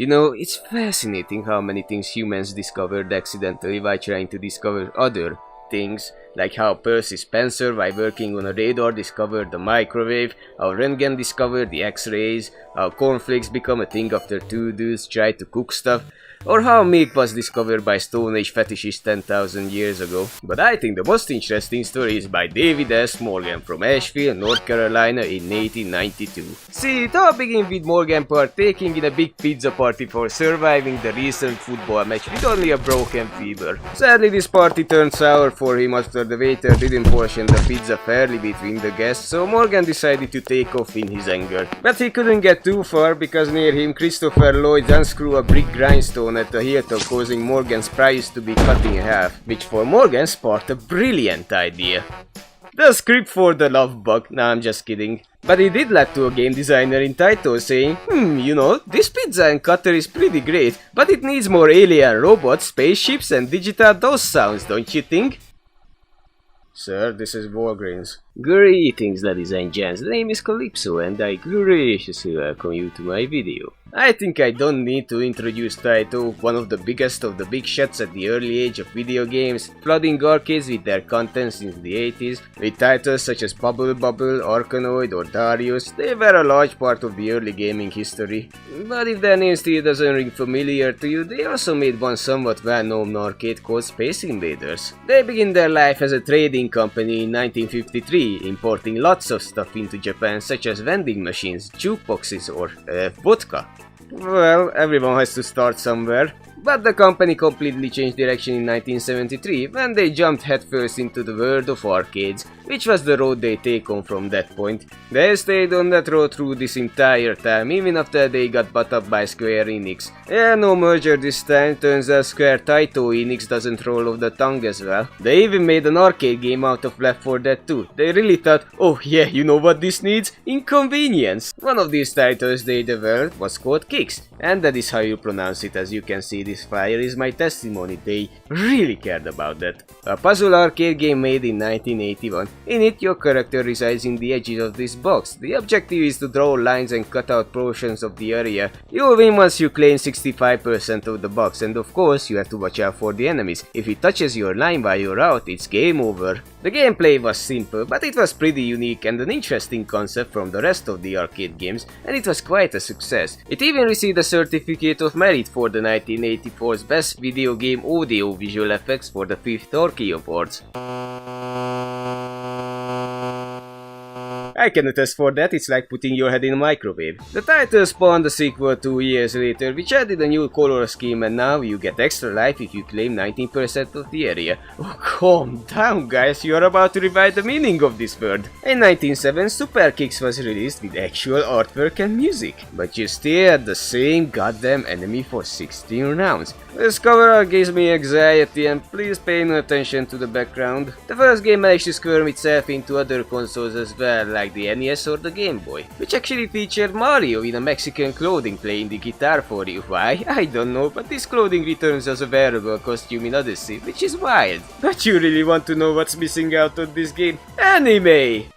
You know, it's fascinating how many things humans discovered accidentally while trying to discover other things, like how Percy Spencer, while working on a radar, discovered the microwave, how Röntgen discovered the X-rays, how cornflakes become a thing after two dudes tried to cook stuff, or how milk was discovered by Stone Age fetishists 10,000 years ago. But I think the most interesting story is by David S. Morgan from Asheville, North Carolina in 1892. See, it all began with Morgan partaking in a big pizza party for surviving the recent football match with only a broken fever. Sadly, this party turned sour for him after the waiter didn't portion the pizza fairly between the guests, so Morgan decided to take off in his anger. But he couldn't get too far because near him Christopher Lloyd unscrewed a brick grindstone at the hilt, causing Morgan's prize to be cut in half, which for Morgan sparked a brilliant idea. The script for the love bug. Nah, I'm just kidding. But it did lead to a game designer entitled saying, you know, this pizza and cutter is pretty great, but it needs more alien robots, spaceships and digital DOS sounds, don't you think? Sir, this is Walgreens. Greetings, ladies and gents, the name is Calypso and I graciously welcome you to my video. I think I don't need to introduce Taito, one of the biggest of the big shots at the early age of video games, flooding arcades with their content since the 80s, with titles such as Bubble Bubble, Arkanoid or Darius. They were a large part of the early gaming history. But if their name still doesn't ring familiar to you, they also made one somewhat well-known arcade called Space Invaders. They began their life as a trading company in 1953, importing lots of stuff into Japan such as vending machines, jukeboxes or vodka. Well, everyone has to start somewhere. But the company completely changed direction in 1973 when they jumped headfirst into the world of arcades, which was the road they take on from that point. They stayed on that road through this entire time, even after they got bought up by Square Enix. Yeah, no merger this time, turns out Square Taito Enix doesn't roll off the tongue as well. They even made an arcade game out of Left 4 Dead 2. They really thought, oh yeah, you know what this needs? Inconvenience! One of these titles they developed was called Kicks, and that is how you pronounce it. As you can see, this flyer is my testimony, they really cared about that. A puzzle arcade game made in 1981. In it, your character resides in the edges of this box. The objective is to draw lines and cut out portions of the area. You win once you claim 65% of the box, and of course you have to watch out for the enemies. If it touches your line while you're out, it's game over. The gameplay was simple, but it was pretty unique and an interesting concept from the rest of the arcade games, and it was quite a success. It even received a certificate of merit for the 1984's Best Video Game Audio Visual Effects for the 5th Orky Awards. I can attest for that, it's like putting your head in a microwave. The title spawned a sequel 2 years later, which added a new color scheme, and now you get extra life if you claim 19% of the area. Oh, calm down guys, you are about to revive the meaning of this word. In 1997, Super Kicks was released with actual artwork and music, but you still had the same goddamn enemy for 16 rounds. This cover art gives me anxiety, and please pay no attention to the background. The first game managed to squirm itself into other consoles as well, like the NES or the Game Boy, which actually featured Mario in a Mexican clothing playing the guitar for you. Why? I don't know, but this clothing returns as a wearable costume in Odyssey, which is wild. But you really want to know what's missing out of this game? Anime!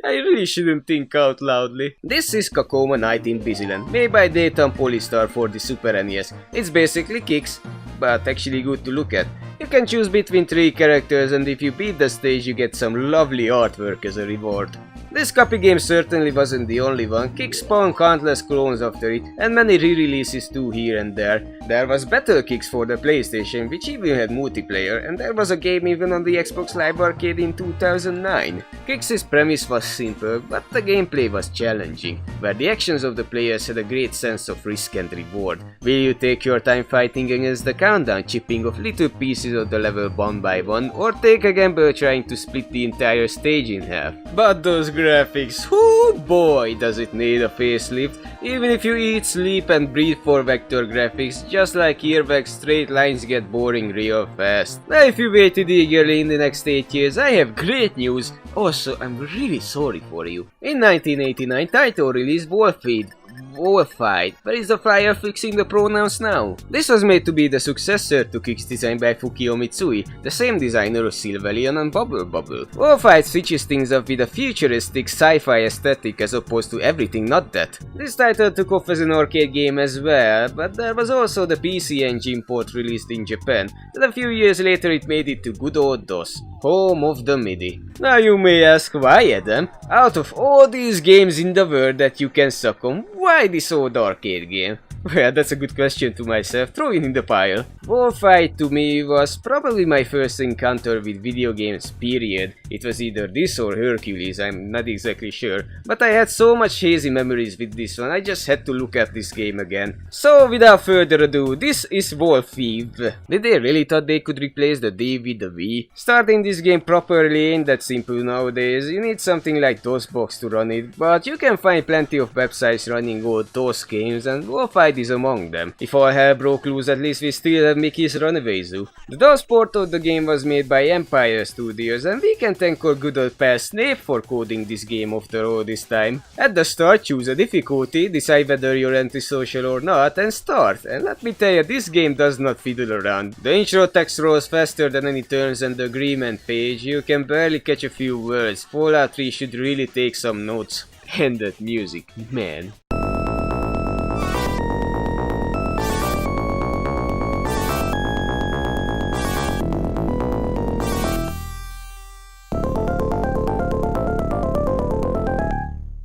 I really shouldn't think out loudly. This is Cacoma Night in Bizyland, made by Dayton Polystar for the Super NES. It's basically Kicks, but actually good to look at. You can choose between 3 characters, and if you beat the stage you get some lovely artwork as a reward. This copy game certainly wasn't the only one. Kicks spawned countless clones after it, and many re-releases too here and there. There was Battle Kicks for the PlayStation, which even had multiplayer, and there was a game even on the Xbox Live Arcade in 2009. Kicks' premise was simple, but the gameplay was challenging, where the actions of the players had a great sense of risk and reward. Will you take your time fighting against the countdown, chipping off little pieces of the level one by one, or take a gamble trying to split the entire stage in half? But those graphics, oh boy, does it need a facelift. Even if you eat, sleep and breathe for vector graphics, just like Earwax, straight lines get boring real fast. Now if you waited eagerly in the next 8 years, I have great news. Also, I'm really sorry for you. In 1989, Taito released Volfied. Volfied. Where is the flyer fixing the pronouns now? This was made to be the successor to kicks designed by Fukio Mitsui, the same designer of Sylvelion and Bubble Bubble. Volfied switches things up with a futuristic sci-fi aesthetic as opposed to everything not that. This title took off as an arcade game as well, but there was also the PC Engine port released in Japan, and a few years later it made it to good old DOS, home of the MIDI. Now you may ask, why Adam? Out of all these games in the world that you can suck on, why this old arcade game? Well, that's a good question to myself, throw it in the pile. Volfied to me was probably my first encounter with video games, period. It was either this or Hercules, I'm not exactly sure. But I had so much hazy memories with this one, I just had to look at this game again. So without further ado, this is Volfied. Did they really thought they could replace the D with the V? Starting this game properly ain't that simple nowadays, you need something like DOSBox to run it, but you can find plenty of websites running old DOS games and Volfied is among them. If all hell broke loose, at least we still have Mickey's Runaway Zoo. The DOS port of the game was made by Empire Studios and we can thank our good old pal Snape for coding this game after all this time. At the start, choose a difficulty, decide whether you're antisocial or not, and start. And let me tell you, this game does not fiddle around. The intro text rolls faster than any terms and agreement page, you can barely catch a few words. Fallout 3 should really take some notes. And that music, man.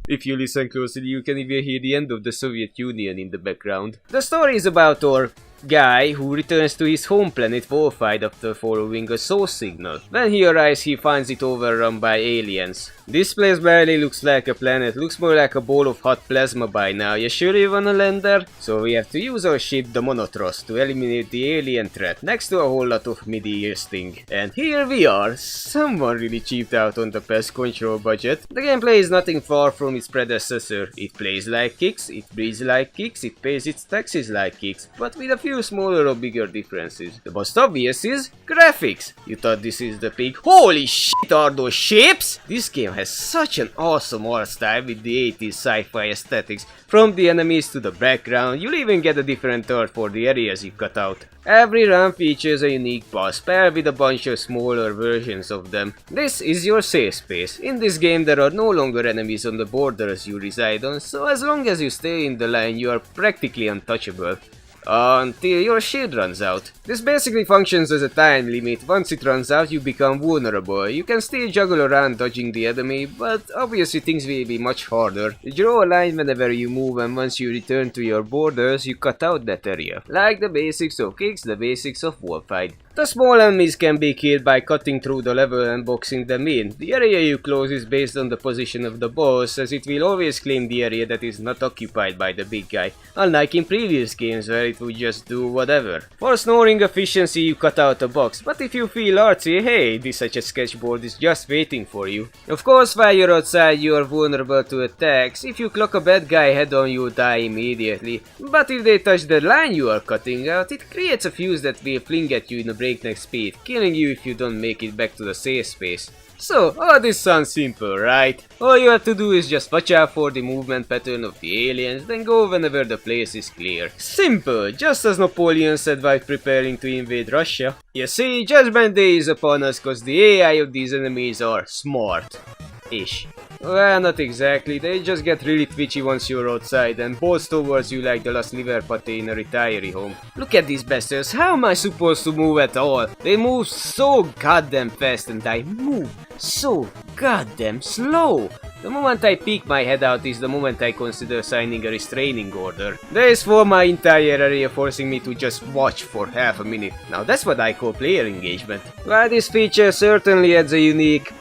If you listen closely, you can even hear the end of the Soviet Union in the background. The story is about our guy who returns to his home planet Volfied after following a source signal. When he arrives, he finds it overrun by aliens. This place barely looks like a planet, looks more like a ball of hot plasma by now. You sure you wanna land there? So we have to use our ship, the Monotros, to eliminate the alien threat, next to a whole lot of midi sting. And here we are. Someone really cheaped out on the pest control budget. The gameplay is nothing far from its predecessor. It plays like kicks, it breathes like kicks, it pays its taxes like kicks, but with a few smaller or bigger differences. The most obvious is graphics. You thought this is the peak? Holy shit, are those shapes? This game has such an awesome art style with the 80s sci-fi aesthetics. From the enemies to the background, you'll even get a different art for the areas you cut out. Every run features a unique boss, paired with a bunch of smaller versions of them. This is your safe space. In this game there are no longer enemies on the borders you reside on, so as long as you stay in the line you are practically untouchable. Until your shield runs out. This basically functions as a time limit. Once it runs out, you become vulnerable. You can still juggle around dodging the enemy, but obviously things will be much harder. You draw a line whenever you move, and once you return to your borders, you cut out that area. Like the basics of kicks, the basics of Volfied. The small enemies can be killed by cutting through the level and boxing them in. The area you close is based on the position of the boss, as it will always claim the area that is not occupied by the big guy, unlike in previous games where it would just do whatever. For snoring efficiency you cut out a box, but if you feel artsy, hey, this such a sketchboard is just waiting for you. Of course, while you're outside you are vulnerable to attacks. If you clock a bad guy head on you die immediately, but if they touch the line you are cutting out, it creates a fuse that will fling at you in a breakneck speed, killing you if you don't make it back to the safe space. So, all this sounds simple, right? All you have to do is just watch out for the movement pattern of the aliens, then go whenever the place is clear. Simple, just as Napoleon said while preparing to invade Russia. You see, Judgment Day is upon us cause the AI of these enemies are smart-ish. Well, not exactly, they just get really twitchy once you're outside and bolts towards you like the last liver pate in a retiree home. Look at these bastards, how am I supposed to move at all? They move so goddamn fast and I move so goddamn slow. The moment I peek my head out is the moment I consider signing a restraining order. There is for my entire area forcing me to just watch for half a minute. Now that's what I call player engagement. While this feature certainly adds a unique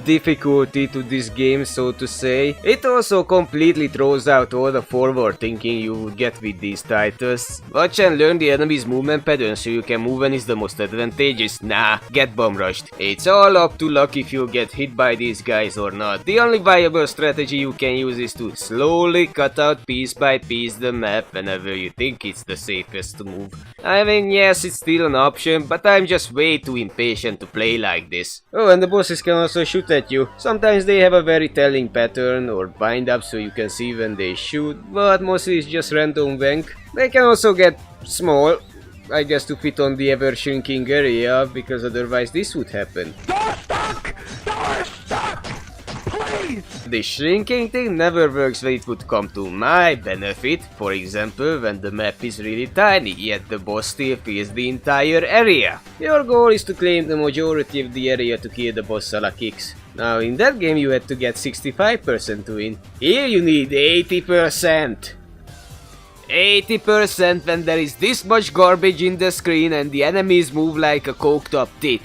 difficulty to this game, so to say, it also completely throws out all the forward thinking you would get with these titles. Watch and learn the enemy's movement pattern so you can move when it's the most advantageous. Nah, get bum rushed. It's all up to luck if you get hit by these guys or not. The only viable strategy you can use is to slowly cut out piece by piece the map whenever you think it's the safest to move. I mean, yes, it's still an option, but I'm just way too impatient to play like this. Oh, and the bosses can also shoot shoot at you. Sometimes they have a very telling pattern or bind up so you can see when they shoot, but mostly it's just random wank. They can also get small, I guess to fit on the ever shrinking area, because otherwise this would happen. Door stuck! Door stuck! Please! The shrinking thing never works when it would come to my benefit, for example when the map is really tiny, yet the boss still fills the entire area. Your goal is to claim the majority of the area to kill the boss a la kicks. Now in that game you had to get 65% to win. Here you need 80%. 80% when there is this much garbage in the screen and the enemies move like a coked up tit.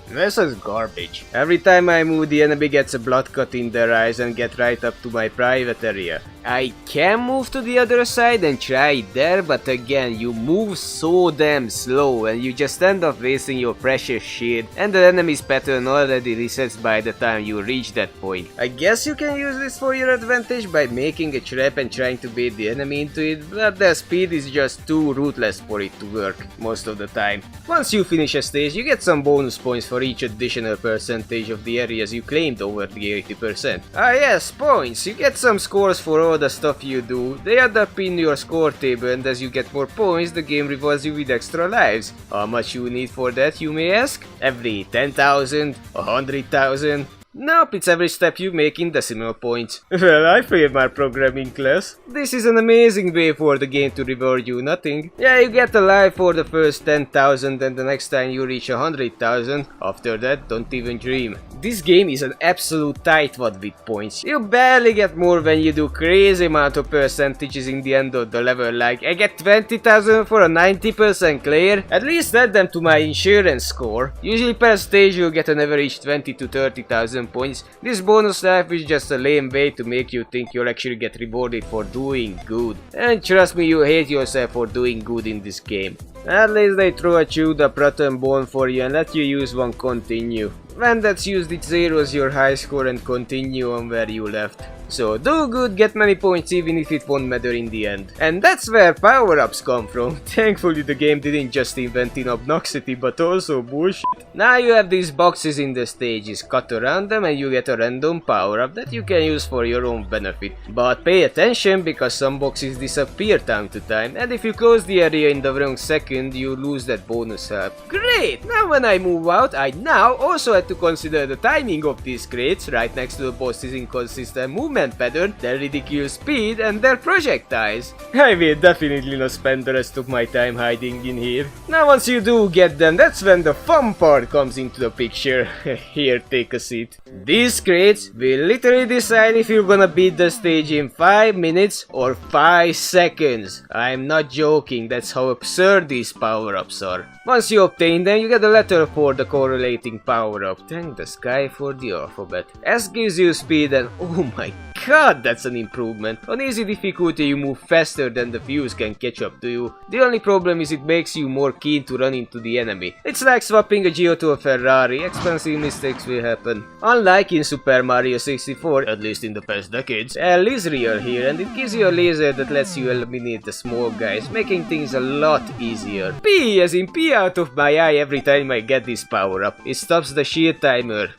This is garbage. Every time I move, the enemy gets a blood cut in their eyes and get right up to my private area. I can move to the other side and try it there, but again, you move so damn slow and you just end up wasting your precious shield, and the enemy's pattern already resets by the time you reach that point. I guess you can use this for your advantage by making a trap and trying to bait the enemy into it, but their speed is just too ruthless for it to work most of the time. Once you finish a stage, you get some bonus points for each additional percentage of the areas you claimed over the 80%. Ah yes, points! You get some scores for all the stuff you do. They add up in your score table, and as you get more points, the game rewards you with extra lives. How much you need for that, you may ask? Every 10,000? 100,000? Nope, it's every step you make in decimal points. Well, I failed my programming class. This is an amazing way for the game to reward you nothing. Yeah, you get a life for the first 10,000 and the next time you reach 100,000. After that, don't even dream. This game is an absolute tightwad with points. You barely get more when you do crazy amount of percentages in the end of the level, like I get 20,000 for a 90% clear. At least add them to my insurance score. Usually per stage you'll get an average 20 to 30,000 points. This bonus life is just a lame way to make you think you'll actually get rewarded for doing good. And trust me, you hate yourself for doing good in this game. At least they throw at you the Proton Bone for you and let you use one continue. When that's used, it zeroes your high score and continue on where you left. So do good, get many points even if it won't matter in the end. And that's where power-ups come from. Thankfully the game didn't just invent in obnoxity but also bullshit. Now you have these boxes in the stages, cut around them and you get a random power-up that you can use for your own benefit. But pay attention because some boxes disappear time to time, and if you close the area in the wrong second you lose that bonus help. Great! Now when I move out, I now also have to consider the timing of these crates right next to the boss's inconsistent movement pattern, their ridiculous speed and their projectiles. I will definitely not spend the rest of my time hiding in here. Now once you do get them, that's when the fun part comes into the picture. Here, take a seat. These crates will literally decide if you're gonna beat the stage in 5 minutes or 5 seconds. I'm not joking, that's how absurd these power-ups are. Once you obtain them, you get a letter for the correlating power-up. Thank the sky for the alphabet. S gives you speed and oh my god, that's an improvement. On easy difficulty you move faster than the fuse can catch up to you. The only problem is it makes you more keen to run into the enemy. It's like swapping a Geo to a Ferrari, expensive mistakes will happen. Unlike in Super Mario 64, at least in the past decades, L is real here and it gives you a laser that lets you eliminate the small guys, making things a lot easier. P as in P out of my eye every time I get this power up. It stops the shield timer.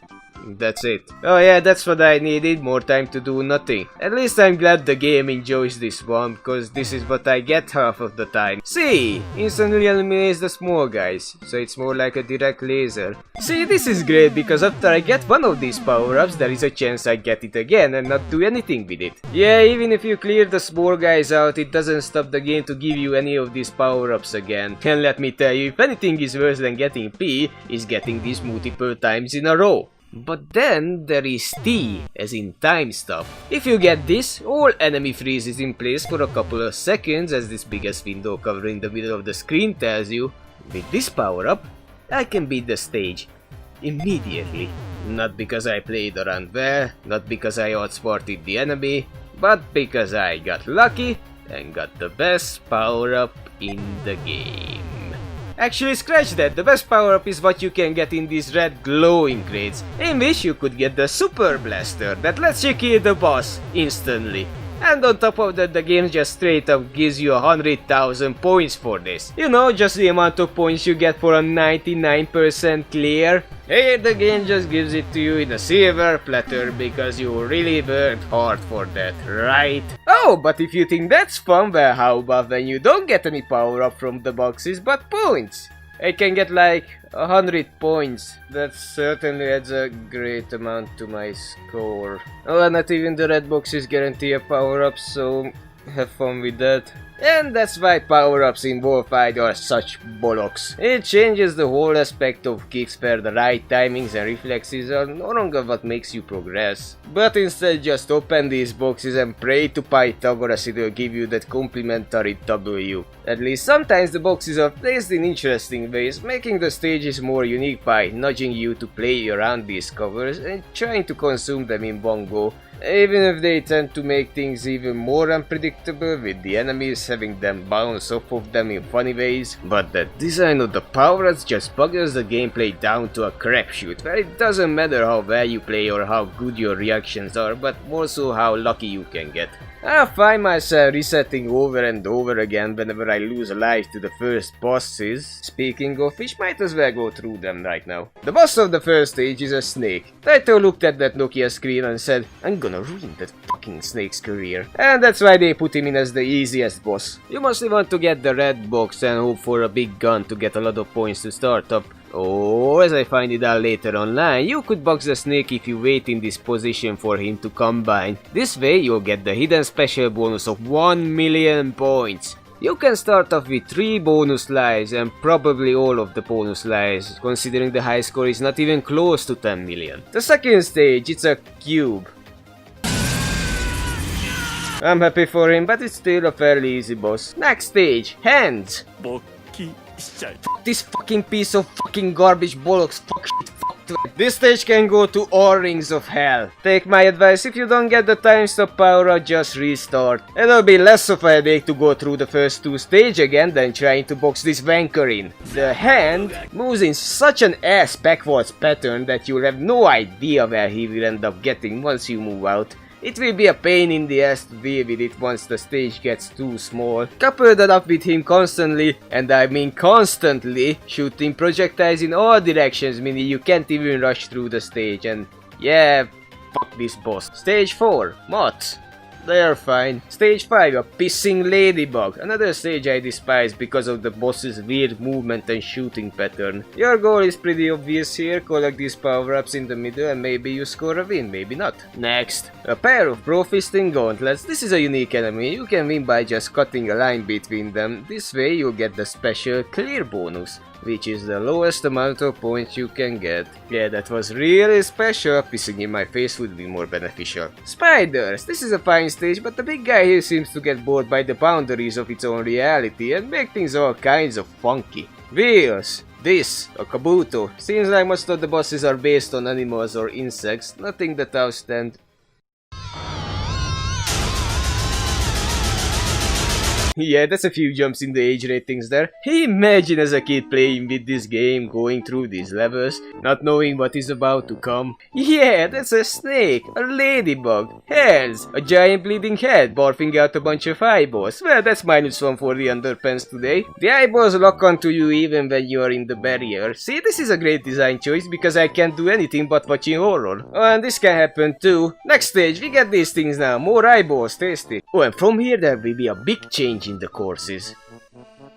That's it. Oh yeah, that's what I needed, more time to do nothing. At least I'm glad the game enjoys this one, because this is what I get half of the time. See, instantly eliminates the small guys, so it's more like a direct laser. See, this is great, because after I get one of these power-ups, there is a chance I get it again and not do anything with it. Yeah, even if you clear the small guys out, it doesn't stop the game to give you any of these power-ups again. And let me tell you, if anything is worse than getting P, is getting these multiple times in a row. But then there is T, as in time stop. If you get this, all enemy freezes in place for a couple of seconds, as this biggest window covering the middle of the screen tells you. With this power up, I can beat the stage immediately. Not because I played around well, not because I outsmarted the enemy, but because I got lucky and got the best power up in the game. Actually, scratch that, the best power-up is what you can get in these red glowing crates, in which you could get the Super Blaster that lets you kill the boss instantly. And on top of that, the game just straight up gives you 100,000 points for this. You know, just the amount of points you get for a 99% clear. Here the game just gives it to you in a silver platter because you really worked hard for that, right? Oh, but if you think that's fun, well, how about when you don't get any power up from the boxes but points? I can get like 100 points. That certainly adds a great amount to my score. Oh, not even the red boxes guarantee a power up, so have fun with that. And that's why power-ups in Volfied are such bollocks. It changes the whole aspect of kicks where the right timings and reflexes are no longer what makes you progress. But instead just open these boxes and pray to Pythagoras it will give you that complimentary W. At least sometimes the boxes are placed in interesting ways, making the stages more unique by nudging you to play around these covers and trying to consume them in one go. Even if they tend to make things even more unpredictable, with the enemies having them bounce off of them in funny ways. But the design of the power-ups just buggers the gameplay down to a crapshoot, where it doesn't matter how well you play or how good your reactions are, but more so how lucky you can get. I find myself resetting over and over again whenever I lose a life to the first bosses. Speaking of which, might as well go through them right now. The boss of the first stage is a snake. Taito looked at that Nokia screen and said, "I'm gonna ruin that fucking snake's career." And that's why they put him in as the easiest boss. You mostly want to get the red box and hope for a big gun to get a lot of points to start up. Or, as I find it out later online, you could box the snake if you wait in this position for him to combine. This way you'll get the hidden special bonus of 1 million points. You can start off with 3 bonus lives and probably all of the bonus lives, considering the high score is not even close to 10 million. The second stage, it's a cube. I'm happy for him, but it's still a fairly easy boss. Next stage, hands. Fuck this fucking piece of fucking garbage bollocks, fuck shit, fuck to it. This stage can go to all rings of hell. Take my advice, if you don't get the time stop power up, just restart. It'll be less of a headache to go through the first 2 stages again than trying to box this wanker in. The hand moves in such an ass backwards pattern that you'll have no idea where he will end up getting once you move out. It will be a pain in the ass to deal with it once the stage gets too small. Couple that up with him constantly, and I mean constantly, shooting projectiles in all directions, meaning you can't even rush through the stage, and yeah, fuck this boss. Stage 4, moths. They are fine. Stage 5, a pissing ladybug. Another stage I despise because of the boss's weird movement and shooting pattern. Your goal is pretty obvious here, collect these power-ups in the middle and maybe you score a win, maybe not. Next, a pair of bro-fisting gauntlets. This is a unique enemy, you can win by just cutting a line between them. This way you'll get the special clear bonus, which is the lowest amount of points you can get. Yeah, that was really special. Pissing in my face would be more beneficial. Spiders! This is a fine stage, but the big guy here seems to get bored by the boundaries of its own reality and make things all kinds of funky. Wheels! This, a kabuto. Seems like most of the bosses are based on animals or insects, nothing that outstand. Yeah, that's a few jumps in the age ratings there. Imagine as a kid playing with this game, going through these levels, not knowing what is about to come. Yeah, that's a snake, a ladybug, hands, a giant bleeding head barfing out a bunch of eyeballs. Well, that's -1 for the underpants today. The eyeballs lock onto you even when you are in the barrier. See, this is a great design choice because I can't do anything but watching horror. Oh, and this can happen too. Next stage, we get these things now, more eyeballs, tasty. Oh, and from here there will be a big change in the courses.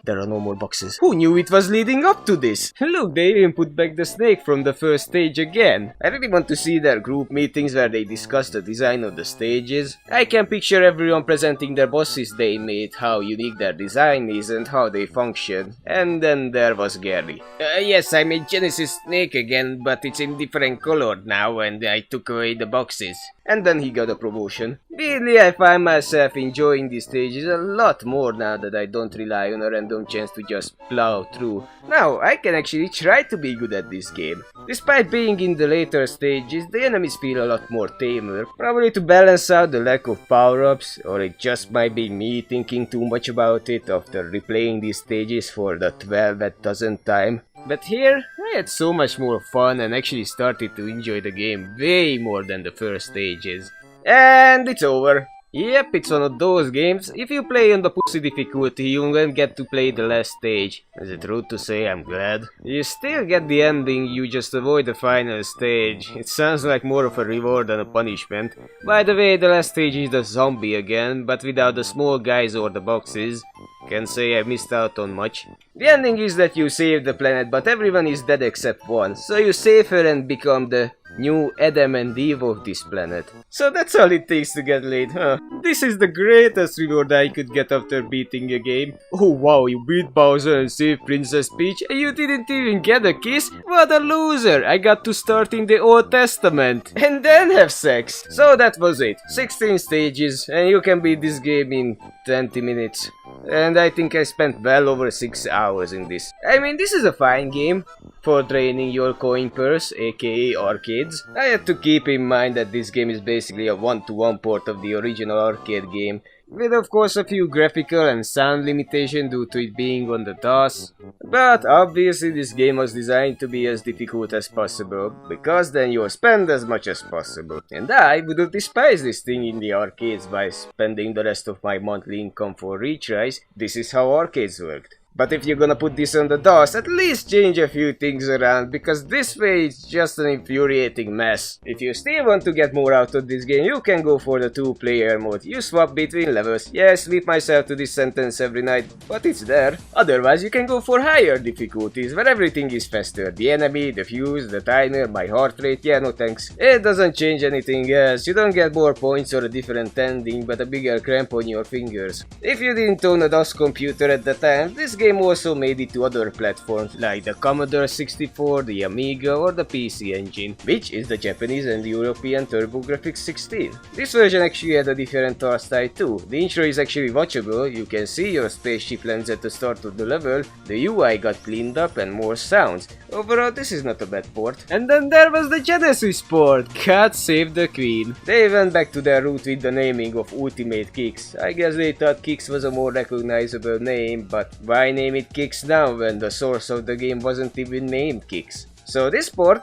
There are no more boxes. Who knew it was leading up to this? Look, they even put back the snake from the first stage again. I really want to see their group meetings where they discuss the design of the stages. I can picture everyone presenting their bosses they made, how unique their design is and how they function. And then there was Gary. Yes, I made Genesis Snake again, but it's in different color now and I took away the boxes. And then he got a promotion. Really, I find myself enjoying these stages a lot more now that I don't rely on a random chance to just plow through. Now, I can actually try to be good at this game. Despite being in the later stages, the enemies feel a lot more tamer. Probably to balance out the lack of power-ups, or it just might be me thinking too much about it after replaying these stages for the 12th time. But here, I had so much more fun and actually started to enjoy the game way more than the first stages. And it's over. Yep, it's one of those games. If you play on the pussy difficulty, you won't get to play the last stage. Is it rude to say I'm glad? You still get the ending, you just avoid the final stage. It sounds like more of a reward than a punishment. By the way, the last stage is the zombie again, but without the small guys or the boxes. Can't say I missed out on much. The ending is that you save the planet, but everyone is dead except one. So you save her and become the new Adam and Eve of this planet. So that's all it takes to get laid, huh? This is the greatest reward I could get after beating a game. Oh wow, you beat Bowser and saved Princess Peach and you didn't even get a kiss? What a loser! I got to start in the Old Testament and then have sex. So that was it. 16 stages and you can beat this game in 20 minutes. And I think I spent well over 6 hours in this. I mean, this is a fine game for draining your coin purse, aka arcades. I had to keep in mind that this game is basically a one-to-one port of the original arcade game, with of course a few graphical and sound limitations due to it being on the DOS. But obviously this game was designed to be as difficult as possible, because then you'll spend as much as possible. And I wouldn't despise this thing in the arcades by spending the rest of my monthly income for retries. This is how arcades worked. But if you're gonna put this on the DOS, at least change a few things around, because this way it's just an infuriating mess. If you still want to get more out of this game, you can go for the 2-player mode. You swap between levels. Yeah, I sleep myself to this sentence every night, but it's there. Otherwise, you can go for higher difficulties, where everything is faster. The enemy, the fuse, the timer, my heart rate, yeah, no thanks. It doesn't change anything else. You don't get more points or a different ending, but a bigger cramp on your fingers. If you didn't own a DOS computer at the time, this game also made it to other platforms like the Commodore 64, the Amiga or the PC Engine, which is the Japanese and European TurboGrafx 16. This version actually had a different art style too. The intro is actually watchable, you can see your spaceship lands at the start of the level, the UI got cleaned up and more sounds. Overall, this is not a bad port. And then there was the Genesis port, God save the Queen. They went back to their root with the naming of Ultimate Kicks. I guess they thought Kicks was a more recognizable name, but why name it Kicks now when the source of the game wasn't even named Kicks? So this port...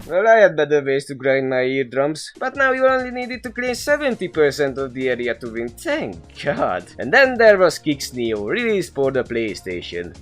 Well, I had better ways to grind my eardrums, but now you only needed to clean 70% of the area to win, thank God. And then there was Kicks Neo, released for the PlayStation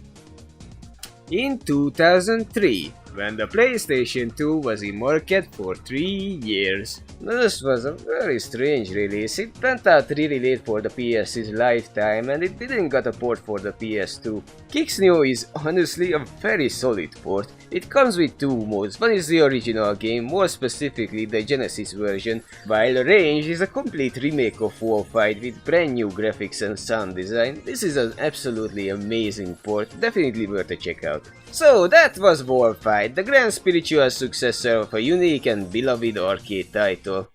in 2003. When the PlayStation 2 was in market for 3 years. This was a very strange release. It went out really late for the PS's lifetime and it didn't get a port for the PS2. Kicks Neo is honestly a very solid port. It comes with 2 modes. One is the original game, more specifically the Genesis version, while Range is a complete remake of Volfied with brand new graphics and sound design. This is an absolutely amazing port, definitely worth a check out. So that was Volfied, the grand spiritual successor of a unique and beloved arcade title.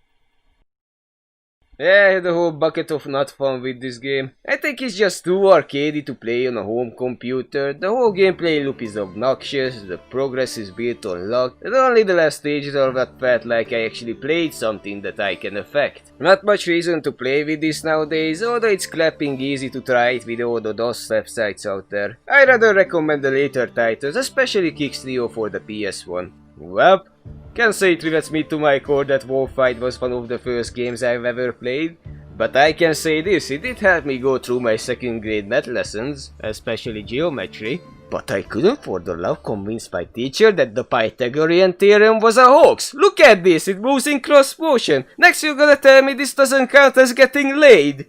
Yeah, I had a whole bucket of not fun with this game. I think it's just too arcadey to play on a home computer, the whole gameplay loop is obnoxious, the progress is built on luck, and only the last stages are what felt like I actually played something that I can affect. Not much reason to play with this nowadays, although it's clapping easy to try it with all the DOS websites out there. I rather recommend the later titles, especially Kicks Neo for the PS1. Well, can't say it rivets me to my core that Volfied was one of the first games I've ever played, but I can say this, it did help me go through my 2nd grade math lessons, especially geometry, but I couldn't for the love convince my teacher that the Pythagorean theorem was a hoax. Look at this, it moves in cross motion. Next you're gonna tell me this doesn't count as getting laid.